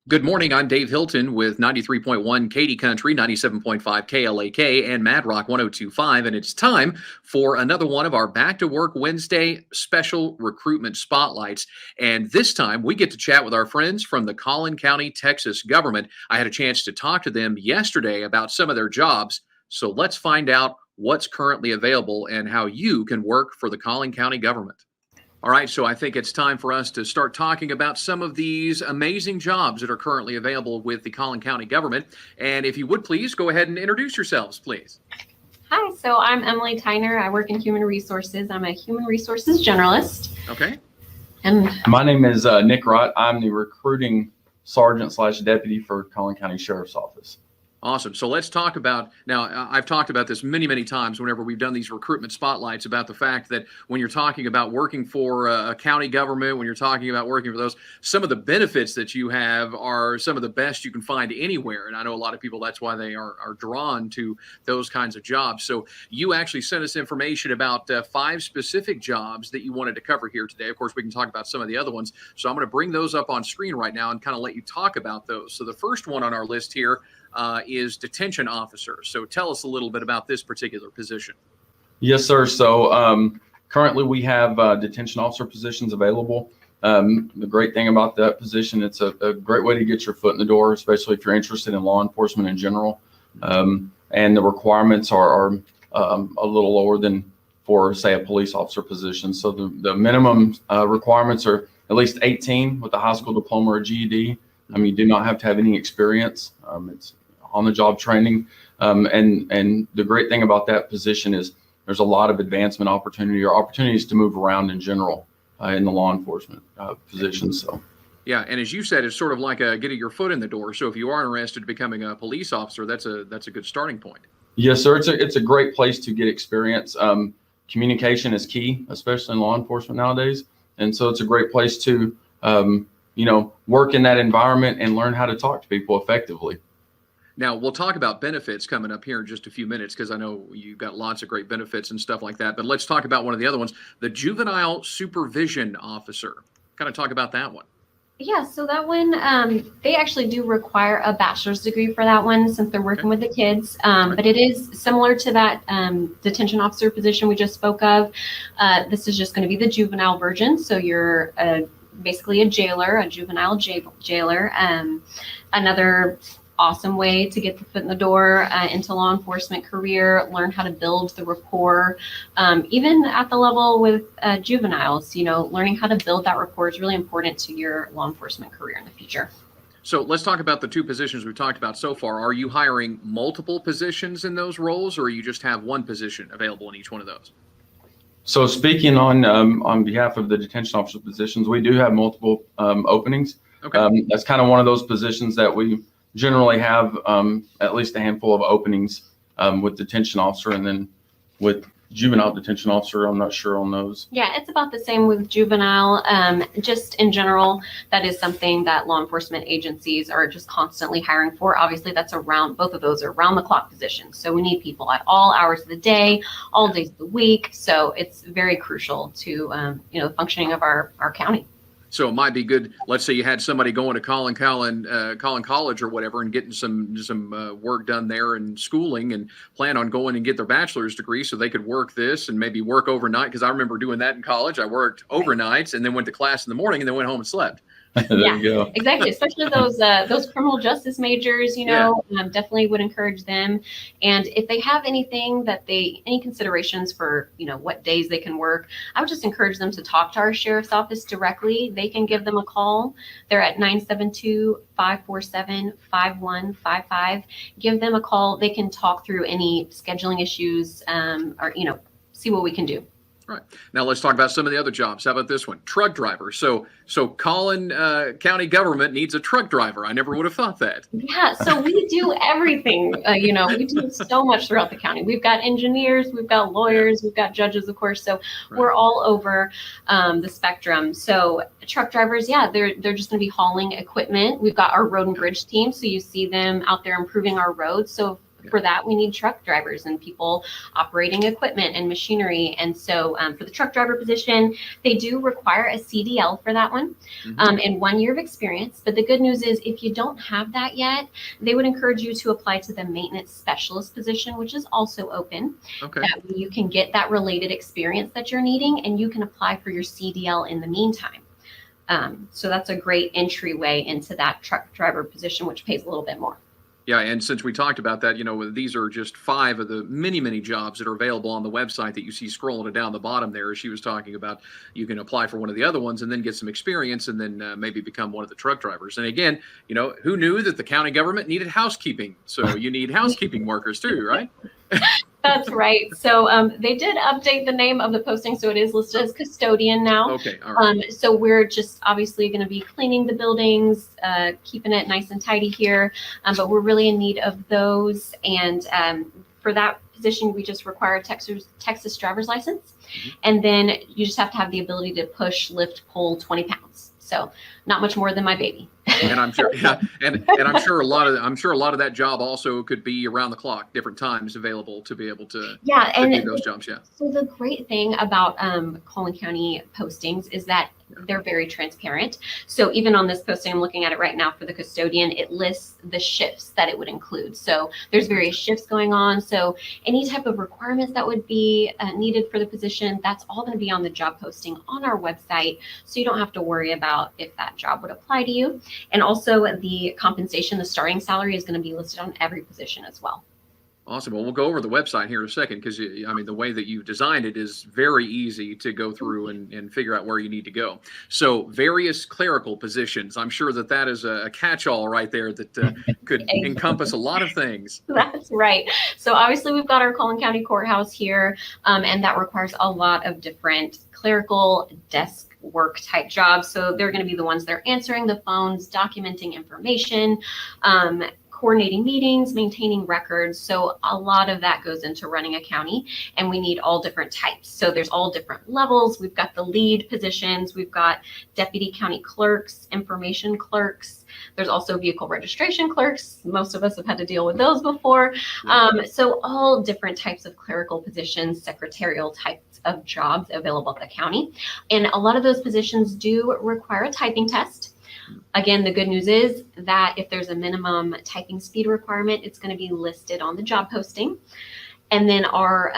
Good morning. I'm Dave Hilton with 93.1 Katy Country, 97.5 KLAK, and Mad Rock 102.5. And it's time for another one of our Back to Work Wednesday special recruitment spotlights. And this time we get to chat with our friends from the Collin County Texas Government. I had a chance to talk to them yesterday about some of their jobs. So let's find out what's currently available and how you can work for the Collin County Government. All right, so I think it's time for us to start talking about some of these amazing jobs that are currently available with the Collin County Government. And if you would please go ahead and introduce yourselves, please. Hi, so I'm Emily Tyner. I work in human resources. I'm a human resources generalist. Okay. And my name is Nick Rott. I'm the recruiting sergeant/deputy for Collin County Sheriff's Office. Awesome. So let's talk about, now I've talked about this many, many times whenever we've done these recruitment spotlights about the fact that when you're talking about working for a county government, when you're talking about working for those, some of the benefits that you have are some of the best you can find anywhere. And I know a lot of people, that's why they are drawn to those kinds of jobs. So you actually sent us information about 5 specific jobs that you wanted to cover here today. Of course, we can talk about some of the other ones. So I'm going to bring those up on screen right now and kind of let you talk about those. So the first one on our list here is detention officer. So tell us a little bit about this particular position. Yes, sir. So currently we have detention officer positions available. The great thing about that position, it's a great way to get your foot in the door, especially if you're interested in law enforcement in general. And the requirements are a little lower than for, say, a police officer position. So the minimum requirements are at least 18 with a high school diploma or GED. You do not have to have any experience. It's on-the-job training. And the great thing about that position is there's a lot of advancement opportunity or opportunities to move around in general in the law enforcement position. So. Yeah, and as you said, it's sort of like getting your foot in the door. So if you are interested in becoming a police officer, that's a good starting point. Yes, sir. It's a great place to get experience. Communication is key, especially in law enforcement nowadays. And so it's a great place to, work in that environment and learn how to talk to people effectively. Now, we'll talk about benefits coming up here in just a few minutes because I know you've got lots of great benefits and stuff like that. But let's talk about one of the other ones, the Juvenile Supervision Officer. Kind of talk about that one. yeah, so that one, they actually do require a bachelor's degree for that one since they're working with the kids. But it is similar to that detention officer position we just spoke of. This is just going to be the juvenile version. So you're basically a jailer, a juvenile jailer. Another awesome way to get the foot in the door into law enforcement career, learn how to build the rapport, even at the level with juveniles. Learning how to build that rapport is really important to your law enforcement career in the future. So let's talk about the 2 positions we've talked about so far. Are you hiring multiple positions in those roles, or you just have one position available in each one of those? So speaking on behalf of the detention officer positions, we do have multiple openings. Okay. That's kind of one of those positions that we generally have at least a handful of openings with detention officer, and then with juvenile detention officer, I'm not sure on those. Yeah, it's about the same with juvenile. Just in general, that is something that law enforcement agencies are just constantly hiring for. Obviously, both of those are round the clock positions. So we need people at all hours of the day, all days of the week. So it's very crucial to the functioning of our county. So it might be good. Let's say you had somebody going to Collin College or whatever and getting some work done there and schooling and plan on going and get their bachelor's degree so they could work this and maybe work overnight. Because I remember doing that in college. I worked overnights and then went to class in the morning and then went home and slept. There you go. Exactly. Especially those criminal justice majors, definitely would encourage them. And if they have any considerations for, what days they can work, I would just encourage them to talk to our sheriff's office directly. They can give them a call. They're at 972-547-5155. Give them a call. They can talk through any scheduling issues or see what we can do. Right. Now let's talk about some of the other jobs. How about this one? Truck driver. So Collin County Government needs a truck driver. I never would have thought that. Yeah. So we do everything. We do so much throughout the county. We've got engineers, we've got lawyers, we've got judges, of course. So we're all over the spectrum. So truck drivers, they're just going to be hauling equipment. We've got our road and bridge team. So you see them out there improving our roads. So for that, we need truck drivers and people operating equipment and machinery. And so for the truck driver position, they do require a CDL for that one and 1 year of experience. But the good news is if you don't have that yet, they would encourage you to apply to the maintenance specialist position, which is also open. Okay. That way you can get that related experience that you're needing, and you can apply for your CDL in the meantime. So that's a great entryway into that truck driver position, which pays a little bit more. Yeah, and since we talked about that, these are just 5 of the many, many jobs that are available on the website that you see scrolling down the bottom there. As she was talking about, you can apply for one of the other ones and then get some experience and then maybe become one of the truck drivers. And again, who knew that the county government needed housekeeping? So you need housekeeping workers too, right? That's right. So they did update the name of the posting, so it is listed as custodian now. Okay. All right. So we're just obviously going to be cleaning the buildings, keeping it nice and tidy here, but we're really in need of those. And for that position, we just require a Texas driver's license, and then you just have to have the ability to push, lift, pull 20 pounds. So not much more than my baby. And I'm sure, yeah, and I'm sure a lot of that job also could be around the clock, different times available to be able to do those jobs. Yeah. So the great thing about Collin County postings is that they're very transparent. So even on this posting, I'm looking at it right now for the custodian, it lists the shifts that it would include. So there's various shifts going on. So any type of requirements that would be needed for the position, that's all going to be on the job posting on our website. So you don't have to worry about if that job would apply to you. And also the compensation, the starting salary is going to be listed on every position as well. Awesome. Well, we'll go over the website here in a second because, the way that you've designed it is very easy to go through and figure out where you need to go. So various clerical positions. I'm sure that is a catch-all right there that could encompass a lot of things. That's right. So obviously we've got our Collin County Courthouse here, and that requires a lot of different clerical desk work type jobs. So they're going to be the ones that are answering the phones, documenting information, coordinating meetings, maintaining records. So a lot of that goes into running a county, and we need all different types. So there's all different levels. We've got the lead positions. We've got deputy county clerks, information clerks. There's also vehicle registration clerks. Most of us have had to deal with those before. So all different types of clerical positions, secretarial types of jobs available at the county. And a lot of those positions do require a typing test. Again, the good news is that if there's a minimum typing speed requirement, it's going to be listed on the job posting. And then our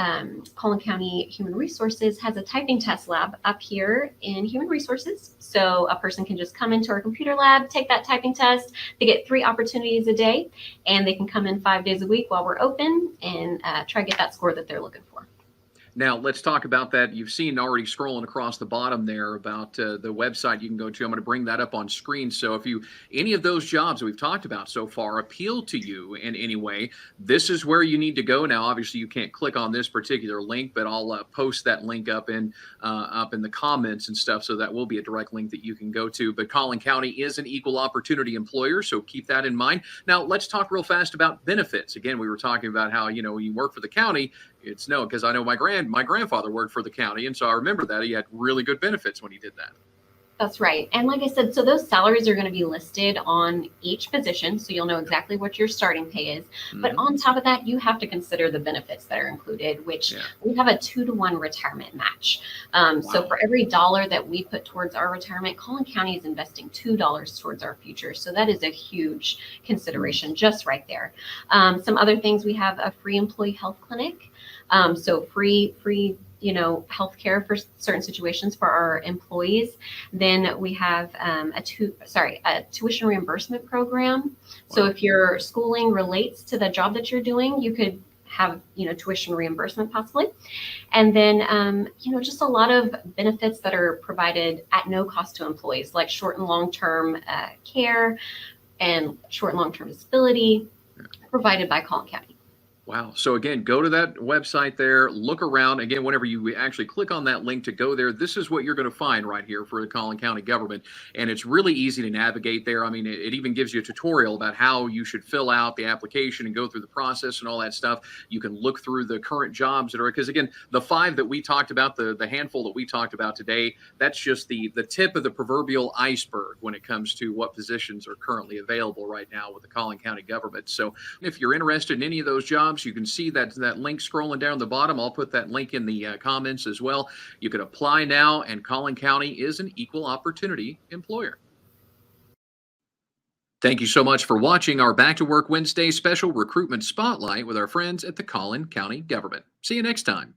Collin County Human Resources has a typing test lab up here in Human Resources. So a person can just come into our computer lab, take that typing test. They get 3 opportunities a day, and they can come in 5 days a week while we're open and try to get that score that they're looking for. Now, let's talk about that. You've seen already scrolling across the bottom there about the website you can go to. I'm going to bring that up on screen. So if any of those jobs that we've talked about so far appeal to you in any way, this is where you need to go. Now, obviously, you can't click on this particular link, but I'll post that link up in the comments and stuff. So that will be a direct link that you can go to. But Collin County is an equal opportunity employer, so keep that in mind. Now, let's talk real fast about benefits. Again, we were talking about how, you work for the county. It's no, because I know my grandfather worked for the county, and so I remember that he had really good benefits when he did that. That's right. And like I said, so those salaries are going to be listed on each position, so you'll know exactly what your starting pay is. But on top of that, you have to consider the benefits that are included, which we have a 2-to-1 retirement match. So for every $1 that we put towards our retirement, Collin County is investing $2 towards our future. So that is a huge consideration just right there. Some other things, we have a free employee health clinic. So free healthcare for certain situations for our employees. Then we have a tuition reimbursement program. So if your schooling relates to the job that you're doing, you could have, tuition reimbursement possibly. And then, just a lot of benefits that are provided at no cost to employees, like short and long-term care and short and long-term disability provided by Collin County. Wow. So again, go to that website there, look around. Again, whenever you actually click on that link to go there, this is what you're going to find right here for the Collin County government. And it's really easy to navigate there. I mean, it even gives you a tutorial about how you should fill out the application and go through the process and all that stuff. You can look through the current jobs that are, because again, the 5 that we talked about, the handful that we talked about today, that's just the tip of the proverbial iceberg when it comes to what positions are currently available right now with the Collin County government. So if you're interested in any of those jobs, you can see that link scrolling down the bottom. I'll put that link in the comments as well. You can apply now, and Collin County is an equal opportunity employer. Thank you so much for watching our Back to Work Wednesday special recruitment spotlight with our friends at the Collin County Government. See you next time.